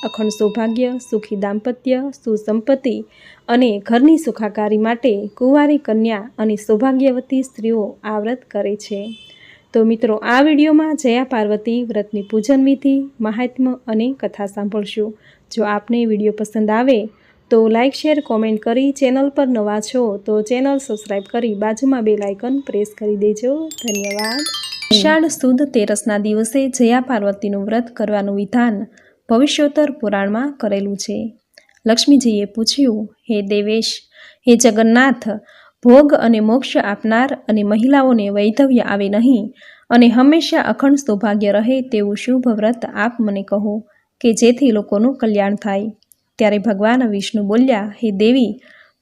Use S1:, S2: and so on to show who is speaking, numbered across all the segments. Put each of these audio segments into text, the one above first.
S1: અખંડ સૌભાગ્ય, સુખી દાંપત્ય, સુસંપત્તિ અને ઘરની સુખાકારી માટે કુંવારી કન્યા અને સૌભાગ્યવતી સ્ત્રીઓ આ વ્રત કરે છે। તો મિત્રો, આ વિડીયોમાં જયા પાર્વતી વ્રતની પૂજન વિધિ, મહાત્મ્ય અને કથા સાંભળશું। જો આપને વિડીયો પસંદ આવે તો લાઇક, શેર, કોમેન્ટ કરી ચેનલ પર નવા છો તો ચેનલ સબસ્ક્રાઈબ કરી બાજુમાં બેલ આઇકન પ્રેસ કરી દેજો। ધન્યવાદ। અષાઢ સુદ તેરસના દિવસે જયા પાર્વતીનું વ્રત કરવાનું વિધાન ભવિષ્યોત્તર પુરાણમાં કરેલું છે। લક્ષ્મીજીએ પૂછ્યું, હે દેવેશ, હે જગન્નાથ, ભોગ અને મોક્ષ આપનાર અને મહિલાઓને વૈધવ્ય આવે નહીં અને હંમેશા અખંડ સૌભાગ્ય રહે તેવું શુભ વ્રત આપ મને કહો કે જેથી લોકોનું કલ્યાણ થાય। ત્યારે ભગવાન વિષ્ણુ બોલ્યા, હે દેવી,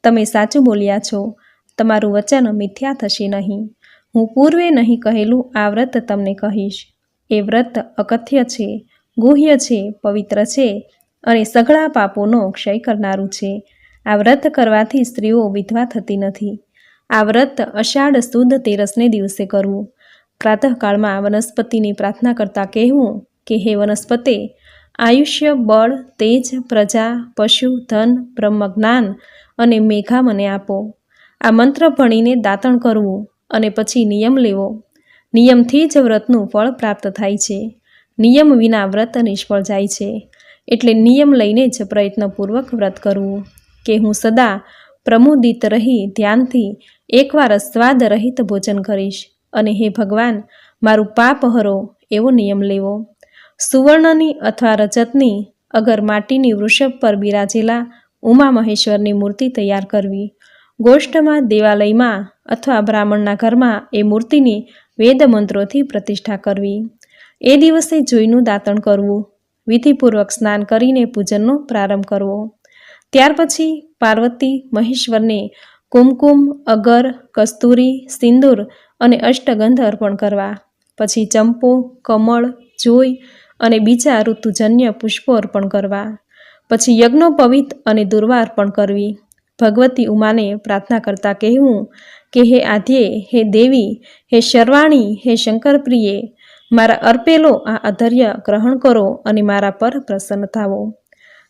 S1: તમે સાચું બોલ્યા છો, તમારું વચન મિથ્યા થશે નહીં। હું પૂર્વે નહીં કહેલું આ વ્રત તમને કહીશ। એ વ્રત અકથ્ય છે, ગુહ્ય છે, પવિત્ર છે અને સઘળા પાપોનો ક્ષય કરનારું છે। આ વ્રત કરવાથી સ્ત્રીઓ વિધવા થતી નથી। આ વ્રત અષાઢ સુદ તેરસને દિવસે કરવું। પ્રાતઃકાળમાં વનસ્પતિની પ્રાર્થના કરતા કહેવું કે હે વનસ્પતે, આયુષ્ય, બળ, તેજ, પ્રજા, પશુ, ધન, બ્રહ્મજ્ઞાન અને મેઘા મને આપો। આ મંત્ર ભણીને દાતણ કરવું અને પછી નિયમ લેવો। નિયમથી જ વ્રતનું ફળ પ્રાપ્ત થાય છે। નિયમ વિના વ્રત નિષ્ફળ જાય છે। એટલે નિયમ લઈને જ પ્રયત્નપૂર્વક વ્રત કરવું કે હું સદા પ્રમુદિત રહી ધ્યાનથી એકવાર સ્વાદ રહિત ભોજન કરીશ અને હે ભગવાન, મારું પાપ હરો એવો નિયમ લેવો। સુવર્ણની અથવા રજતની અગર માટીની વૃષભ પર બિરાજેલા ઉમા મહેશ્વરની મૂર્તિ તૈયાર કરવી। ગોષ્ઠમાં, દેવાલયમાં અથવા બ્રાહ્મણના ઘરમાં એ મૂર્તિની વેદ મંત્રોથી પ્રતિષ્ઠા કરવી। એ દિવસે જોઈનું દાતણ કરવું। વિધિપૂર્વક સ્નાન કરીને પૂજનનો પ્રારંભ કરવો। ત્યાર પછી પાર્વતી મહેશ્વરને કુમકુમ, અગર, કસ્તુરી, સિંદૂર અને અષ્ટગંધ અર્પણ કરવા। પછી ચંપો, કમળ, જોઈ અને બીજા ઋતુજન્ય પુષ્પો અર્પણ કરવા। પછી યજ્ઞોપવિત અને દુર્વા અર્પણ કરવી। ભગવતી ઉમાને પ્રાર્થના કરતા કહેવું કે હે આદ્યે, હે દેવી, હે શર્વાણી, હે શંકરપ્રિયે, મારા અર્પેલો આ અધર્ય ગ્રહણ કરો અને મારા પર પ્રસન્ન થાવો।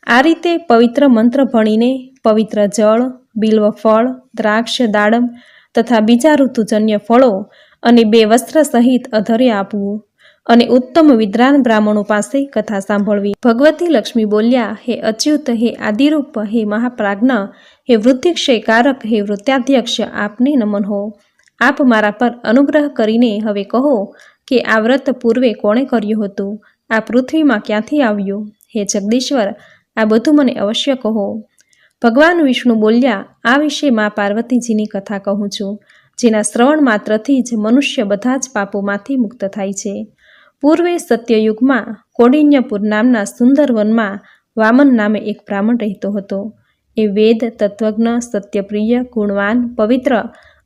S1: આ રીતે પવિત્ર મંત્ર ભણીને પવિત્ર જળ, બિલ્વ ફળ, દ્રાક્ષ, દાડમ તથા બીજા ઋતુજન્ય ફળો અને 2 વસ્ત્ર સહિત અધર્ય આપવું અને ઉત્તમ વિદ્વાન બ્રાહ્મણો પાસે કથા સાંભળવી। ભગવતી લક્ષ્મી બોલ્યા, હે અચ્યુત, હે આદિરૂપ, હે મહાપ્રાજ્ઞ, હે વૃદ્ધિક્ષયકારક, હે વૃત્યાધ્યક્ષ, આપને નમન હો। આપ મારા પર અનુગ્રહ કરીને હવે કહો કે આ વ્રત પૂર્વે કોણે કર્યું હતું? આ પૃથ્વીમાં ક્યાંથી આવ્યું? હે જગદીશ્વર, આ બધું મને અવશ્ય કહો। ભગવાન વિષ્ણુ બોલ્યા, આ વિશે મા પાર્વતીજીની કથા કહું છું, જેના શ્રવણ માત્રથી જ મનુષ્ય બધા જ પાપોમાંથી મુક્ત થાય છે। પૂર્વે સત્યયુગમાં કૌંડિન્યપુર નામના સુંદર વનમાં વામન નામે એક બ્રાહ્મણ રહેતો હતો। એ વેદ, તત્વજ્ઞ, સત્યપ્રિય, ગુણવાન, પવિત્ર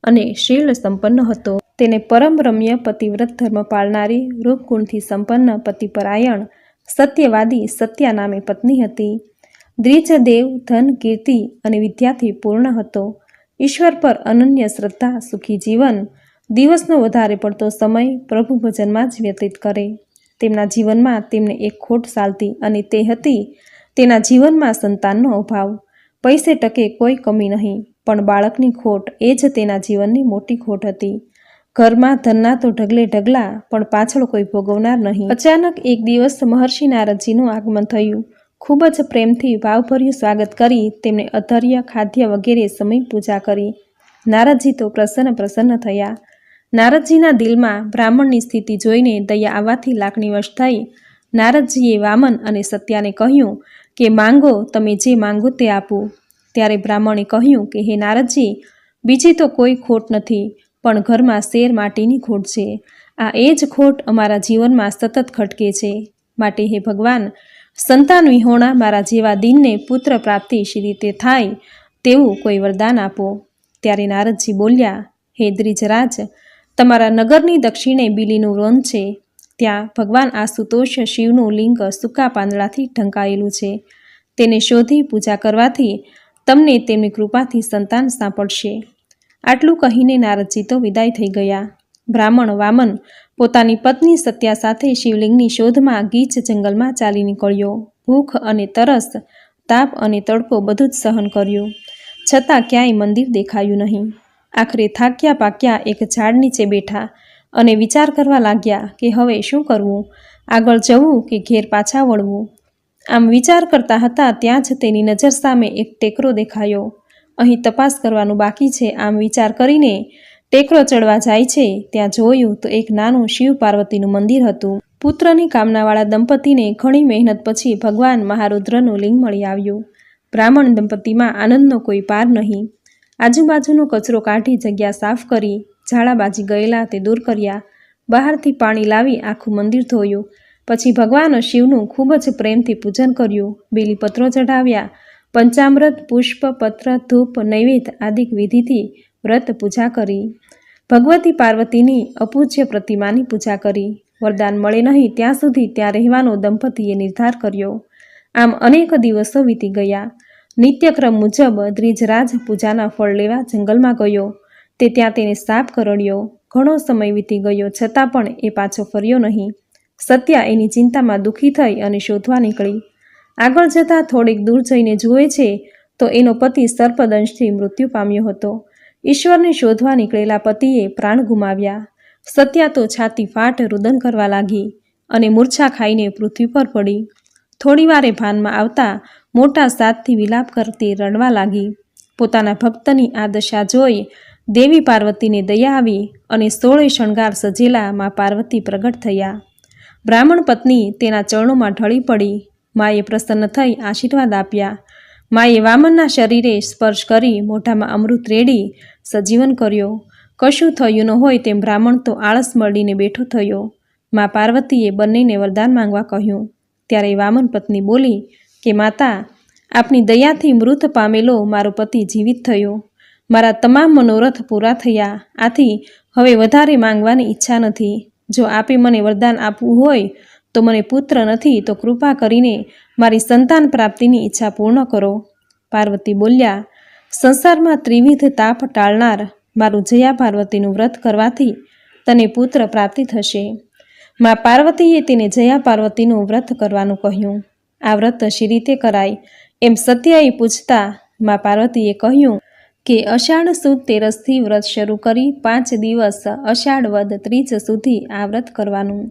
S1: અને શીલ સંપન્ન હતો। તેને પરમ રમ્ય પતિવ્રત ધર્મ પાળનારી, રૂપગુણથી સંપન્ન, પતિપરાયણ, સત્યવાદી સત્યા નામે પત્ની હતી। દ્વિજદેવ, ધન, કીર્તિ અને વિદ્યાથી પૂર્ણ હતો। ઈશ્વર પર અનન્ય શ્રદ્ધા, સુખી જીવન, દિવસનો વધારે પડતો સમય પ્રભુ ભજનમાં જ વ્યતીત કરે। તેમના જીવનમાં તેમને એક ખોટ ચાલતી અને તે હતી તેના જીવનમાં સંતાનનો અભાવ। પૈસે ટકે કોઈ કમી નહીં, પણ બાળકની ખોટ એ જ તેના જીવનની મોટી ખોટ હતી। ઘરમાં ધનના તો ઢગલે ઢગલા, પણ પાછળ કોઈ ભોગવનાર નહીં। અચાનક એક દિવસ મહર્ષિ નારદજીનું આગમન થયું। ખૂબ જ પ્રેમથી ભાવભર્યું સ્વાગત કરી તેમને અધર્ય, ખાદ્ય વગેરે સમય પૂજા કરી। નારદજી તો પ્રસન્ન થયા। નારદજીના દિલમાં બ્રાહ્મણની સ્થિતિ જોઈને દયા આવવાથી લાગણીવશ થઈ નારદજીએ વામન અને સત્યાને કહ્યું કે માંગો, તમે જે માંગો તે આપું। ત્યારે બ્રાહ્મણે કહ્યું કે હે નારદજી, બીજી તો કોઈ ખોટ નથી, પણ ઘરમાં શેર માટીની ખોટ છે। આ એ જ ખોટ અમારા જીવનમાં સતત ખટકે છે। માટે હે ભગવાન, સંતાન વિહોણા મારા જેવા દિનને પુત્ર પ્રાપ્તિ શી રીતે થાય તેવું કોઈ વરદાન આપો। ત્યારે નારદજી બોલ્યા, હે દ્વિજરાજ, તમારા નગરની દક્ષિણે બીલીનું વન છે। ત્યાં ભગવાન આશુતોષ શિવનું લિંગ સૂકા પાંદડાથી ઢંકાયેલું છે। તેને શોધી પૂજા કરવાથી તમને તેમની કૃપાથી સંતાન સાંપડશે। આટલું કહીને નારદજી તો વિદાય થઈ ગયા। બ્રાહ્મણ વામન પોતાની પત્ની સત્યા સાથે શિવલિંગની શોધમાં ગીચ જંગલમાં ચાલી નીકળ્યો। ભૂખ અને તરસ, તાપ અને તડકો બધું જ સહન કર્યું, છતાં ક્યાંય મંદિર દેખાયું નહીં. આખરે થાક્યા પાક્યા એક ઝાડ નીચે બેઠા અને વિચાર કરવા લાગ્યા કે હવે શું કરવું, આગળ જવું કે ઘેર પાછા વળવું. આમ વિચાર કરતા હતા ત્યાં જ તેની નજર સામે એક ટેકરો દેખાયો. અહીં તપાસ કરવાનું બાકી છે, આમ વિચાર કરીને ટેકરો ચડવા જાય છે ત્યાં જોયું તો એક નાનું શિવ પાર્વતીનું મંદિર હતું. પુત્રની કામનાવાળા દંપતીને ઘણી મહેનત પછી ભગવાન મહારુદ્રનું લિંગ મળી આવ્યું. બ્રાહ્મણ દંપતીમાં આનંદનો કોઈ પાર નહીં. આજુબાજુનો કચરો કાઢી જગ્યા સાફ કરી, ઝાડા બાજી ગયેલા તે દૂર કર્યા, બહારથી પાણી લાવી આખું મંદિર ધોયું. પછી ભગવાન શિવનું ખૂબ જ પ્રેમથી પૂજન કર્યું, બેલીપત્રો ચઢાવ્યા, પંચામૃત, પુષ્પ, પત્ર, ધૂપ, નૈવેદ્ય આદિ વિધિથી વ્રત પૂજા કરી. ભગવતી પાર્વતીની અપૂજ્ય પ્રતિમાની પૂજા કરી. વરદાન મળે નહીં ત્યાં સુધી ત્યાં રહેવાનો દંપતીએ નિર્ધાર કર્યો. આમ અનેક દિવસો વીતી ગયા. નિત્યક્રમ મુજબ દ્વિજરાજ પૂજાના ફળ લેવા જંગલમાં ગયો. તે ત્યાં તેને સાપ કરડ્યો. ઘણો સમય વીતી ગયો છતાં પણ એ પાછો ફર્યો નહીં. સત્યા એની ચિંતામાં દુઃખી થઈ અને શોધવા નીકળી. આગળ જતાં થોડીક દૂર જઈને જુએ છે તો એનો પતિ સર્પદંશથી મૃત્યુ પામ્યો હતો. ઈશ્વરને શોધવા નીકળેલા પતિએ પ્રાણ ગુમાવ્યા. સત્યા તો છાતી ફાટ રુદન કરવા લાગી અને મૂર્છા ખાઈને પૃથ્વી પર પડી. થોડી વારે ભાનમાં આવતા મોટા સાદથી વિલાપ કરતી રડવા લાગી. પોતાના ભક્તની આ દશા જોઈ દેવી પાર્વતીને દયા આવી અને 16 શણગાર સજેલા મા પાર્વતી પ્રગટ થયા. બ્રાહ્મણ પત્ની તેના ચરણોમાં ઢળી પડી. માએ પ્રસન્ન થઈ આશીર્વાદ આપ્યા. માએ વામનના શરીરે સ્પર્શ કરી મોઢામાં અમૃત રેડી સજીવન કર્યો. કશું થયું ન હોય તેમ બ્રાહ્મણ તો આળસ મળીને બેઠો થયો. મા પાર્વતીએ બંનેને વરદાન માંગવા કહ્યું. ત્યારે વામન પત્ની બોલી કે માતા, આપની દયાથી મૃત પામેલો મારો પતિ જીવિત થયો. મારા તમામ મનોરથ પૂરા થયા. આથી હવે વધારે માંગવાની ઈચ્છા નથી. જો આપે મને વરદાન આપવું હોય તો મને પુત્ર નથી તો કૃપા કરીને મારી સંતાન પ્રાપ્તિની ઈચ્છા પૂર્ણ કરો. પાર્વતી બોલ્યા, સંસારમાં ત્રિવિધ તાપ ટાળનાર મારું જયા પાર્વતીનું વ્રત કરવાથી તને પુત્ર પ્રાપ્તિ થશે. મા પાર્વતીએ તેને જયા પાર્વતીનું વ્રત કરવાનું કહ્યું. આ વ્રત શી રીતે કરાય એમ સત્યાએ પૂછતા મા પાર્વતીએ કહ્યું કે અષાઢ સુદ 13થી વ્રત શરૂ કરી 5 દિવસ અષાઢ વદ 30 સુધી આ વ્રત કરવાનું.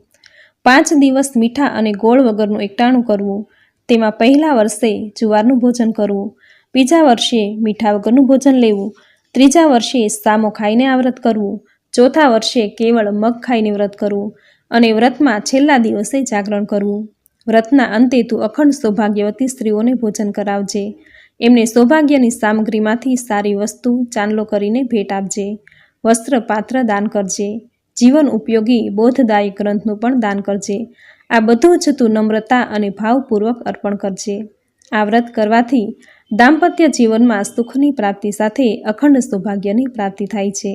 S1: 5 દિવસ મીઠા અને ગોળ વગરનું એકટાણું કરવું. તેમાં પહેલા વર્ષે જુવારનું ભોજન કરવું, બીજા વર્ષે મીઠા વગરનું ભોજન લેવું, ત્રીજા વર્ષે સામો ખાઈને આ વ્રત કરવું, ચોથા વર્ષે કેવળ મગ ખાઈને વ્રત કરવું અને વ્રતમાં છેલ્લા દિવસે જાગરણ કરવું. વ્રતના અંતે તું અખંડ સૌભાગ્યવતી સ્ત્રીઓને ભોજન કરાવજે. એમને સૌભાગ્યની સામગ્રીમાંથી સારી વસ્તુ ચાંદલો કરીને ભેટ આપજે. વસ્ત્ર પાત્ર દાન કરજે. જીવન ઉપયોગી બોધદાયક ગ્રંથનું પણ દાન કરજે. આ બધું જ તું નમ્રતા અને ભાવપૂર્વક અર્પણ કરજે. આ વ્રત કરવાથી દાંપત્ય જીવનમાં સુખની પ્રાપ્તિ સાથે અખંડ સૌભાગ્યની પ્રાપ્તિ થાય છે.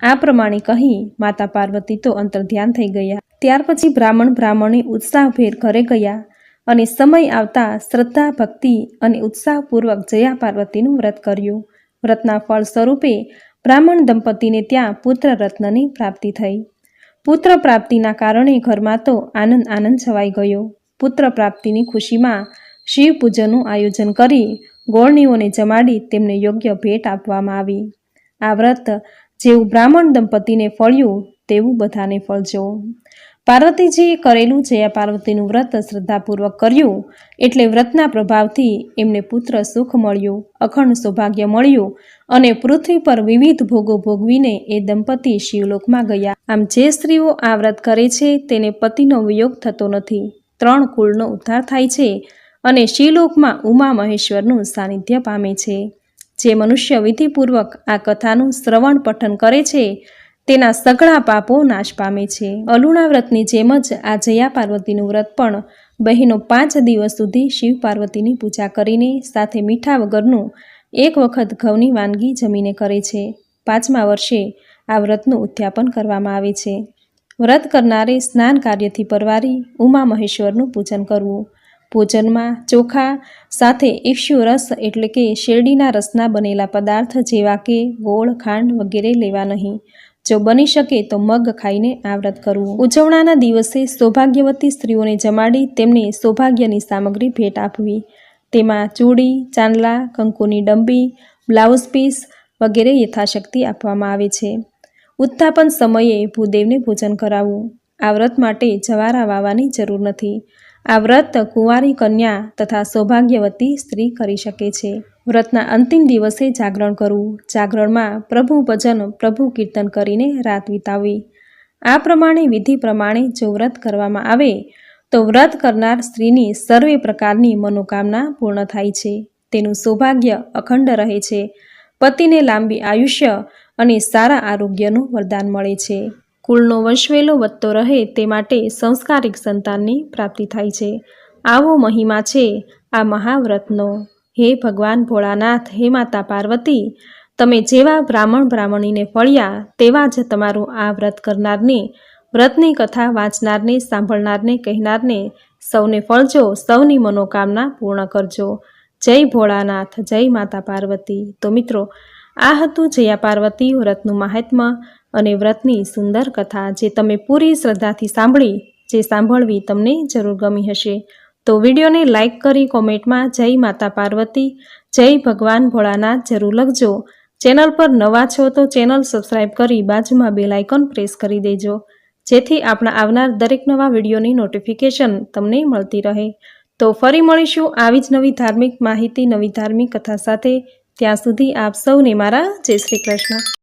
S1: આ પ્રમાણે કહી માતા પાર્વતી તો અંતર્ધ્યાન થઈ ગયા. ત્યાર પછી બ્રાહ્મણી ઉત્સાહભેર ઘરે ગયા અને સમય આવતા શ્રદ્ધા, ભક્તિ અને ઉત્સાહપૂર્વક જયા પાર્વતીનું વ્રત કર્યું. વ્રતના ફળ સ્વરૂપે બ્રાહ્મણ દંપતીને ત્યાં પુત્ર રત્નની પ્રાપ્તિ થઈ. પુત્ર પ્રાપ્તિના કારણે ઘરમાં તો આનંદ છવાઈ ગયો. પુત્ર પ્રાપ્તિની ખુશીમાં શિવ પૂજનનું આયોજન કરી ગોળણીઓને જમાડી તેમને યોગ્ય ભેટ આપવામાં આવી. આ વ્રત જેવું બ્રાહ્મણ દંપતીને ફળ્યું તેવું બધાને ફળજો. પાર્વતીજીએ કરેલું જયા પાર્વતીનું વ્રત શ્રદ્ધાપૂર્વક કર્યું એટલે વ્રતના પ્રભાવથી એમને પુત્ર સુખ મળ્યું, અખંડ સૌભાગ્ય મળ્યું અને પૃથ્વી પર વિવિધ ભોગો ભોગવીને એ દંપતી શિવલોકમાં ગયા. આમ જે સ્ત્રીઓ આ વ્રત કરે છે તેને પતિનો વિયોગ થતો નથી, 3 કુળનો ઉદ્ધાર થાય છે અને શિવલોકમાં ઉમા મહેશ્વરનું સાનિધ્ય પામે છે. જે મનુષ્ય વિધિપૂર્વક આ કથાનું શ્રવણ પઠન કરે છે તેના સઘળા પાપો નાશ પામે છે. અલુણા વ્રતની જેમ જ આ જયા પાર્વતીનું વ્રત પણ બહેનો 5 દિવસ સુધી શિવ પાર્વતીની પૂજા કરીને સાથે મીઠા વગરનું 1 વખત ઘઉંની વાનગી જમીને કરે છે. 5મા વર્ષે આ વ્રતનું ઉદ્યાપન કરવામાં આવે છે. વ્રત કરનારે સ્નાન કાર્યથી પરવારી ઉમા મહેશ્વરનું પૂજન કરવું. ભોજનમાં ચોખા સાથે ઈક્ષુ રસ એટલે કે શેરડીના રસના બનેલા પદાર્થ જેવા કે ગોળ, ખાંડ વગેરે લેવા નહીં. જો બની શકે તો મગ ખાઈને આ વ્રત કરવું. ઉજવણાના દિવસે સૌભાગ્યવતી સ્ત્રીઓને જમાડી તેમને સૌભાગ્યની સામગ્રી ભેટ આપવી. તેમાં ચૂડી, ચાંદલા, કંકુની ડંબી, બ્લાઉઝ પીસ વગેરે યથાશક્તિ આપવામાં આવે છે. ઉત્થાપન સમયે ભૂદેવને ભોજન કરાવવું. આ વ્રત માટે જવારા વાવવાની જરૂર નથી. આ વ્રત કુંવારી કન્યા તથા સૌભાગ્યવતી સ્ત્રી કરી શકે છે. વ્રતના અંતિમ દિવસે જાગરણ કરવું. જાગરણમાં પ્રભુ ભજન, પ્રભુ કીર્તન કરીને રાત વિતાવવી. આ પ્રમાણે વિધિ પ્રમાણે જો વ્રત કરવામાં આવે તો વ્રત કરનાર સ્ત્રીની સર્વે પ્રકારની મનોકામના પૂર્ણ થાય છે. તેનું સૌભાગ્ય અખંડ રહે છે. પતિને લાંબી આયુષ્ય અને સારા આરોગ્યનું વરદાન મળે છે. કુળનો વંશવેલો વધતો રહે તે માટે સંસ્કારિક સંતાનની પ્રાપ્તિ થાય છે. આવો મહિમા છે આ મહાવ્રતનો. હે ભગવાન ભોળાનાથ, હે માતા પાર્વતી, તમે જેવા બ્રાહ્મણીને ફળ્યા તેવા જ તમારું આ વ્રત કરનારને, વ્રતની કથા વાંચનારને, સાંભળનારને, કહેનારને સૌને ફળજો, સૌની મનોકામના પૂર્ણ કરજો. જય ભોળાનાથ, જય માતા પાર્વતી. તો મિત્રો, આ હતું જયા પાર્વતી વ્રતનું મહાત્મ્ય અને વ્રતની સુંદર કથા, જે તમે પૂરી શ્રદ્ધાથી સાંભળી, જે સાંભળવી તમને જરૂર ગમી હશે. તો વિડીયોને લાઇક કરી કોમેન્ટમાં જય માતા પાર્વતી, જય ભગવાન ભોળાનાથ જરૂર લખજો. ચેનલ પર નવા છો તો ચેનલ સબસ્ક્રાઈબ કરી બાજુમાં બેલ આઇકોન પ્રેસ કરી દેજો, જેથી આપણા આવનાર દરેક નવા વિડીયોની નોટિફિકેશન તમને મળતી રહે. તો ફરી મળીશું આવી જ નવી ધાર્મિક માહિતી, નવી ધાર્મિક કથા સાથે. ત્યાં સુધી આપ સૌને મારા જય શ્રી કૃષ્ણ.